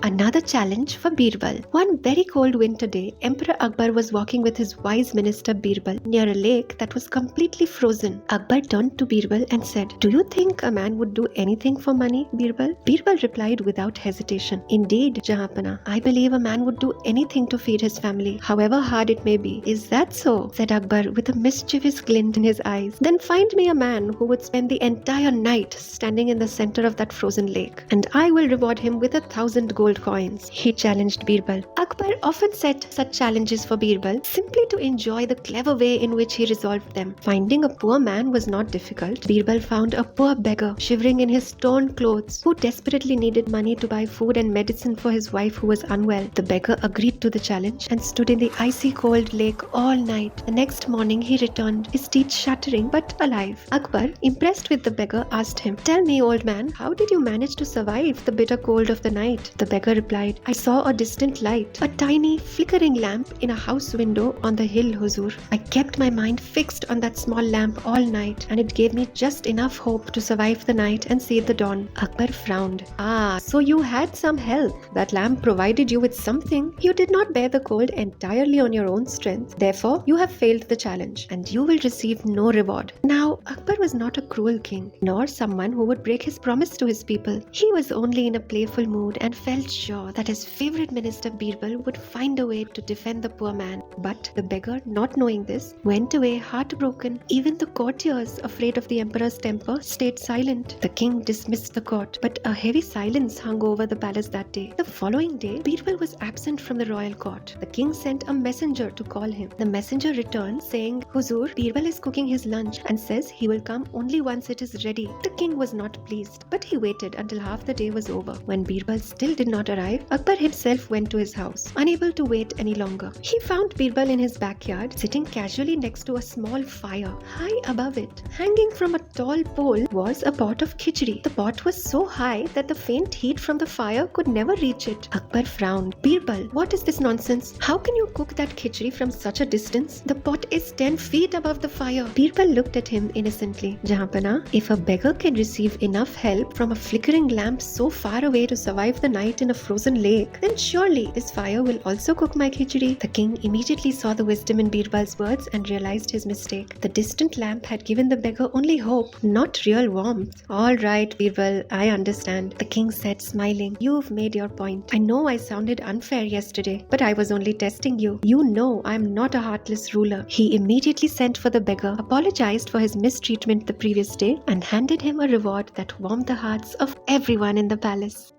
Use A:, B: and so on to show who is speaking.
A: Another challenge for Birbal. One very cold winter day, Emperor Akbar was walking with his wise minister Birbal near a lake that was completely frozen. Akbar turned to Birbal and said, "Do you think a man would do anything for money, Birbal?" Birbal replied without hesitation, "Indeed, Jahapana, I believe a man would do anything to feed his family, however hard it may be." "Is that so?" said Akbar with a mischievous glint in his eyes. "Then find me a man who would spend the entire night standing in the center of that frozen lake, and I will reward him with 1,000 gold coins," he challenged Birbal. Akbar often set such challenges for Birbal simply to enjoy the clever way in which he resolved them. Finding a poor man was not difficult. Birbal found a poor beggar shivering in his torn clothes who desperately needed money to buy food and medicine for his wife who was unwell. The beggar agreed to the challenge and stood in the icy cold lake all night. The next morning he returned, his teeth shattering but alive. Akbar, impressed with the beggar, asked him, "Tell me, old man, how did you manage to survive the bitter cold of the night?" The beggar replied, "I saw a distant light, a tiny flickering lamp in a house window on the hill, Huzur. I kept my mind fixed on that small lamp all night, and it gave me just enough hope to survive the night and see the dawn." Akbar frowned. "Ah, so you had some help. That lamp provided you with something. You did not bear the cold entirely on your own strength. Therefore, you have failed the challenge, and you will receive no reward." Now, Akbar was not a cruel king, nor someone who would break his promise to his people. He was only in a playful mood and felt sure that his favorite minister Birbal would find a way to defend the poor man. But the beggar, not knowing this, went away heartbroken. Even the courtiers, afraid of the emperor's temper, stayed silent. The king dismissed the court, but a heavy silence hung over the palace that day. The following day, Birbal was absent from the royal court. The king sent a messenger to call him. The messenger returned saying, "Huzur, Birbal is cooking his lunch and says he will come only once it is ready." The king was not pleased, but he waited until half the day was over. When Birbal still did not arrive, Akbar himself went to his house, unable to wait any longer. He found Birbal in his backyard, sitting casually next to a small fire. High above it, hanging from a tall pole, was a pot of khichdi. The pot was so high that the faint heat from the fire could never reach it. Akbar frowned. "Birbal, what is this nonsense? How can you cook that khichdi from such a distance? The pot is 10 feet above the fire." Birbal looked at him innocently. "Jahapana, if a beggar can receive enough help from a flickering lamp so far away to survive the night in a frozen lake, then surely this fire will also cook my khichdi." The king immediately saw the wisdom in Birbal's words and realized his mistake. The distant lamp had given the beggar only hope, not real warmth. "All right, Birbal, I understand," the king said, smiling. "You've made your point. I know I sounded unfair yesterday, but I was only testing you. You know I'm not a heartless ruler." He immediately sent for the beggar, apologized for his mistreatment the previous day, and handed him a reward that warmed the hearts of everyone in the palace.